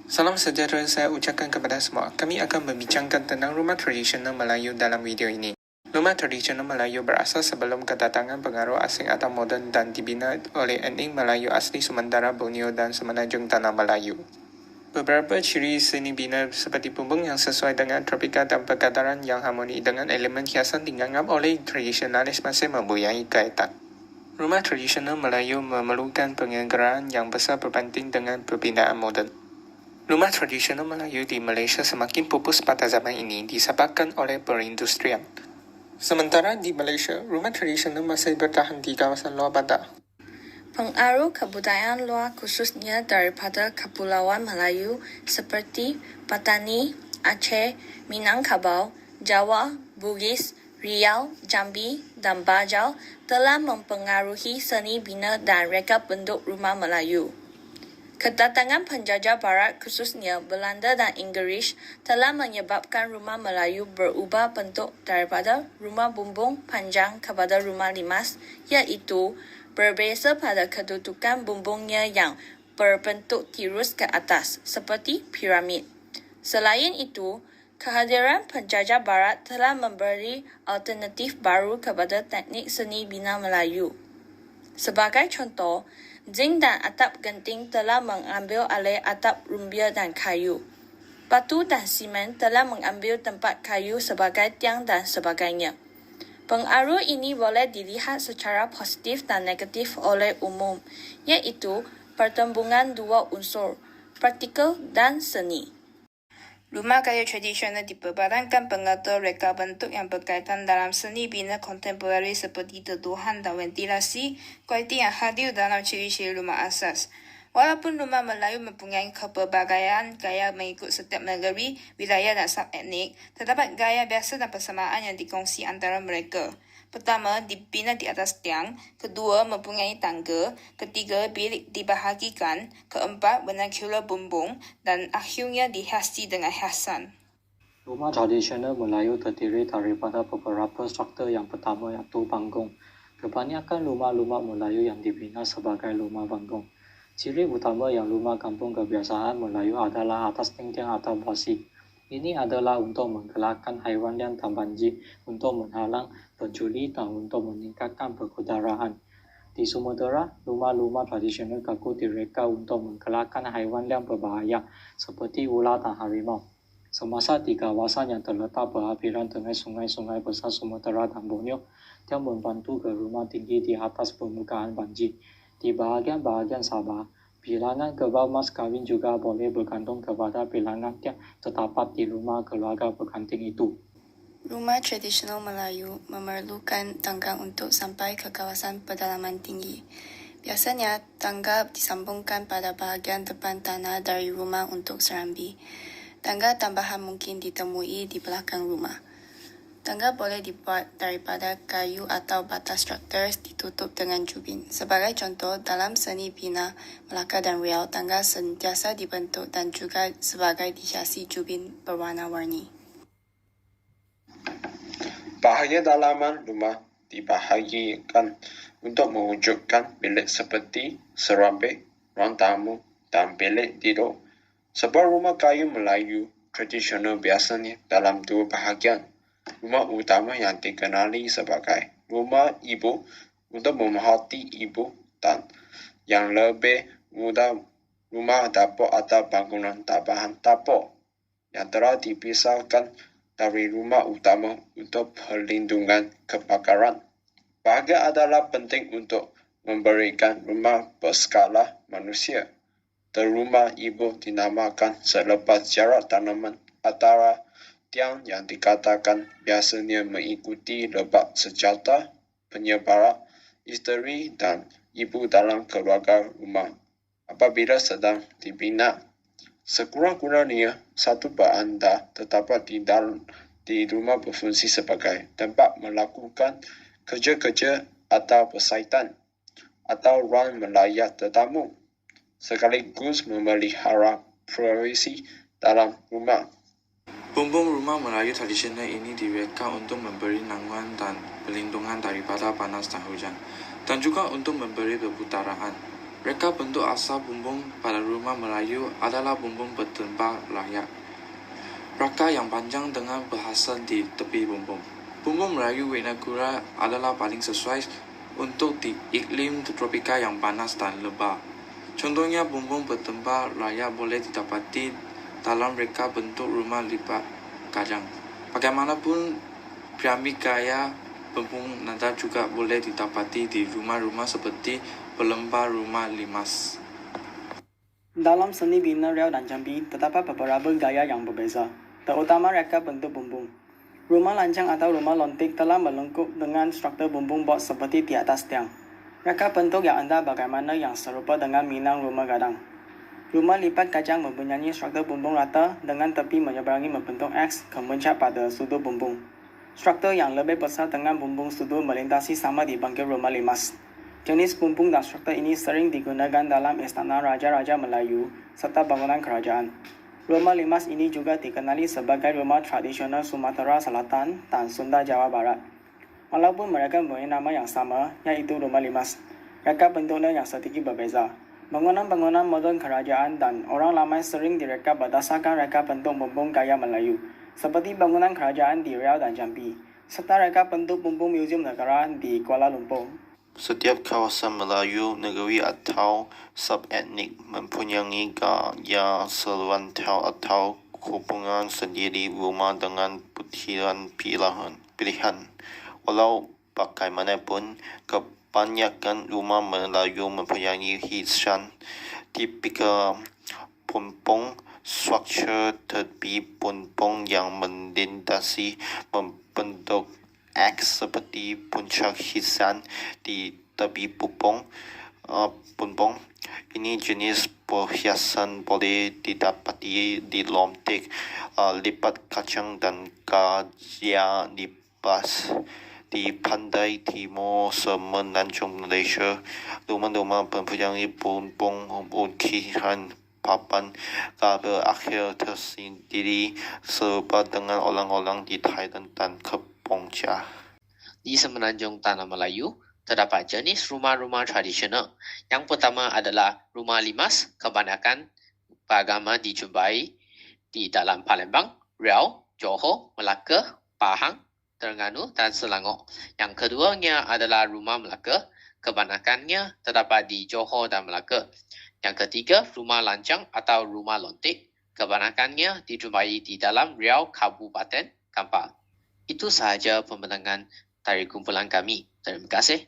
Salam sejahtera saya ucapkan kepada semua. Kami akan membincangkan tentang rumah tradisional Melayu dalam video ini. Rumah tradisional Melayu berasal sebelum kedatangan pengaruh asing atau moden dan dibina oleh etnik Melayu asli sementara Borneo dan semenanjung Tanah Melayu. Beberapa ciri seni bina seperti bumbung yang sesuai dengan tropika dan perkadaran yang harmoni dengan elemen hiasan dianggap oleh tradisionalis masih mempunyai kaitan. Rumah tradisional Melayu memerlukan penganggaran yang besar berbanding dengan perbinaan moden. Rumah tradisional Melayu di Malaysia semakin pupus pada zaman ini disebabkan oleh perindustrian. Sementara di Malaysia, rumah tradisional masih bertahan di kawasan luar bandar. Pengaruh kebudayaan luar khususnya daripada Kepulauan Melayu seperti Patani, Aceh, Minangkabau, Jawa, Bugis, Riau, Jambi, dan Bajau telah mempengaruhi seni bina dan reka bentuk rumah Melayu. Kedatangan penjajah barat khususnya Belanda dan Inggris telah menyebabkan rumah Melayu berubah bentuk daripada rumah bumbung panjang kepada rumah limas, iaitu berbeza pada kedudukan bumbungnya yang berbentuk tirus ke atas seperti piramid. Selain itu, kehadiran penjajah barat telah memberi alternatif baru kepada teknik seni bina Melayu. Sebagai contoh, zinc dan atap genting telah mengambil alih atap rumbia dan kayu. Batu dan simen telah mengambil tempat kayu sebagai tiang dan sebagainya. Pengaruh ini boleh dilihat secara positif dan negatif oleh umum, iaitu pertembungan dua unsur, praktikal dan seni. Rumah kayu tradisional diperbarangkan pengatur reka bentuk yang berkaitan dalam seni bina kontemporari seperti teduhan dan ventilasi, kualiti yang hadir dalam ciri-ciri rumah asas. Walaupun rumah Melayu mempunyai kepelbagaian gaya mengikut setiap negeri, wilayah dan sub-etnik, terdapat gaya biasa dan persamaan yang dikongsi antara mereka. Pertama, dibina di atas tiang. Kedua, mempunyai tangga. Ketiga, bilik dibahagikan. Keempat, vernacular bumbung. Dan akhirnya dihiasi dengan hiasan. Rumah tradisional Melayu terdiri daripada beberapa struktur. Yang pertama iaitu panggung. Kebanyakan rumah-rumah Melayu yang dibina sebagai rumah panggung. Ciri utama yang rumah kampung kebiasaan Melayu adalah atas tiang atau basi. Ini adalah untuk menggelakkan haiwan yang dan banjir, untuk menghalang pencuri dan untuk meningkatkan perkudaraan. Di Sumatera, rumah-rumah tradisional kaku direka untuk menggelakkan haiwan yang berbahaya seperti ular dan harimau. Semasa di kawasan yang terletak berhampiran dengan sungai-sungai besar Sumatera dan Borneo, dia membantu ke rumah tinggi di atas permukaan banjir. Di bahagian-bahagian Sabah, bilangan kerbau mas kawin juga boleh bergantung kepada bilangan yang terdapat di rumah keluarga berganting itu. Rumah tradisional Melayu memerlukan tangga untuk sampai ke kawasan pedalaman tinggi. Biasanya, tangga disambungkan pada bahagian depan tanah dari rumah untuk serambi. Tangga tambahan mungkin ditemui di belakang rumah. Tangga boleh dibuat daripada kayu atau bata struktur ditutup dengan jubin. Sebagai contoh, dalam seni bina Melaka dan Riau, tangga sentiasa dibentuk dan juga sebagai dihiasi jubin berwarna-warni. Bahagian dalaman rumah dibahagikan untuk mewujudkan bilik seperti serambi, ruang tamu dan bilik tidur. Sebuah rumah kayu Melayu tradisional biasanya dalam dua bahagian. Rumah utama yang dikenali sebagai rumah ibu untuk memerhati ibu dan yang lebih mudah rumah dapur atau bangunan tambahan dapur yang telah dipisahkan dari rumah utama untuk perlindungan kebakaran. Bahagian adalah penting untuk memberikan rumah berskala manusia. Rumah ibu dinamakan selepas jarak tanaman antara tiang yang dikatakan biasanya mengikuti lebak senjata, penyebaran isteri dan ibu dalam keluarga rumah apabila sedang dibina. Sekurang-kurangnya satu beranda terdapat di rumah berfungsi sebagai tempat melakukan kerja-kerja atau persaitan atau ruang melayat tetamu sekaligus memelihara privasi dalam rumah. Bumbung rumah Melayu tradisional ini direka untuk memberi naungan dan perlindungan daripada panas dan hujan, dan juga untuk memberi perputaran. Reka bentuk asal bumbung pada rumah Melayu adalah bumbung bertembak layak. Raka yang panjang dengan berhasil di tepi bumbung. Bumbung Melayu Winagura adalah paling sesuai untuk di iklim tropika yang panas dan lebat. Contohnya bumbung bertembak layak boleh didapati dalam reka bentuk rumah lipat kajang. Bagaimanapun, piramid gaya bumbung nada juga boleh didapati di rumah-rumah seperti berlembar rumah limas. Dalam seni bina Riau dan Jambi, terdapat beberapa gaya yang berbeza, terutama reka bentuk bumbung. Rumah lancang atau rumah lontik telah melengkung dengan struktur bumbung box seperti di atas tiang. Reka bentuk yang anda bagaimana yang serupa dengan Minang rumah gadang. Rumah lipat kacang mempunyai struktur bumbung rata dengan tepi menyeberangi membentuk X kemuncak pada sudut bumbung. Struktur yang lebih besar dengan bumbung sudut melintasi sama dipanggil rumah limas. Jenis bumbung dan struktur ini sering digunakan dalam istana raja-raja Melayu serta bangunan kerajaan. Rumah limas ini juga dikenali sebagai rumah tradisional Sumatera Selatan dan Sunda Jawa Barat. Walaupun mereka mempunyai nama yang sama, yaitu rumah limas, reka bentuknya yang sedikit berbeza. Bangunan-bangunan modern kerajaan dan orang ramai sering direka berdasarkan reka bentuk bumbung gaya Melayu, seperti bangunan kerajaan di Riau dan Jambi, serta reka bentuk bumbung Museum Negara di Kuala Lumpur. Setiap kawasan Melayu, negeri atau subetnik mempunyai gaya serentak atau kumpulan sendiri rumah dengan pilihan. Walau bagaimanapun, kebanyakan rumah Melayu mempunyai hiasan tipikal bumbung, struktur tepi bumbung yang melintasi membentuk X seperti puncak hiasan di tepi bumbung. Ini jenis perhiasan boleh didapati di lontik, lipat kacang dan gaya lipas. Di pantai timur semenanjung Malaysia, rumah-rumah mempunyai bumbung ukiran papan kabel akhir tersendiri serupa dengan orang-orang di Thailand dan Kepongja. Di semenanjung Tanah Melayu, terdapat jenis rumah-rumah tradisional. Yang pertama adalah rumah limas, kebanyakan beragama dijumpai di dalam Palembang, Riau, Johor, Melaka, Pahang, Terengganu dan Selangor. Yang keduanya adalah rumah Melaka, kebanyakannya terdapat di Johor dan Melaka. Yang ketiga, rumah lancang atau rumah lontik, kebanyakannya dijumpai di dalam Riau, Kabupaten Kampar. Itu sahaja pembentangan dari kumpulan kami. Terima kasih.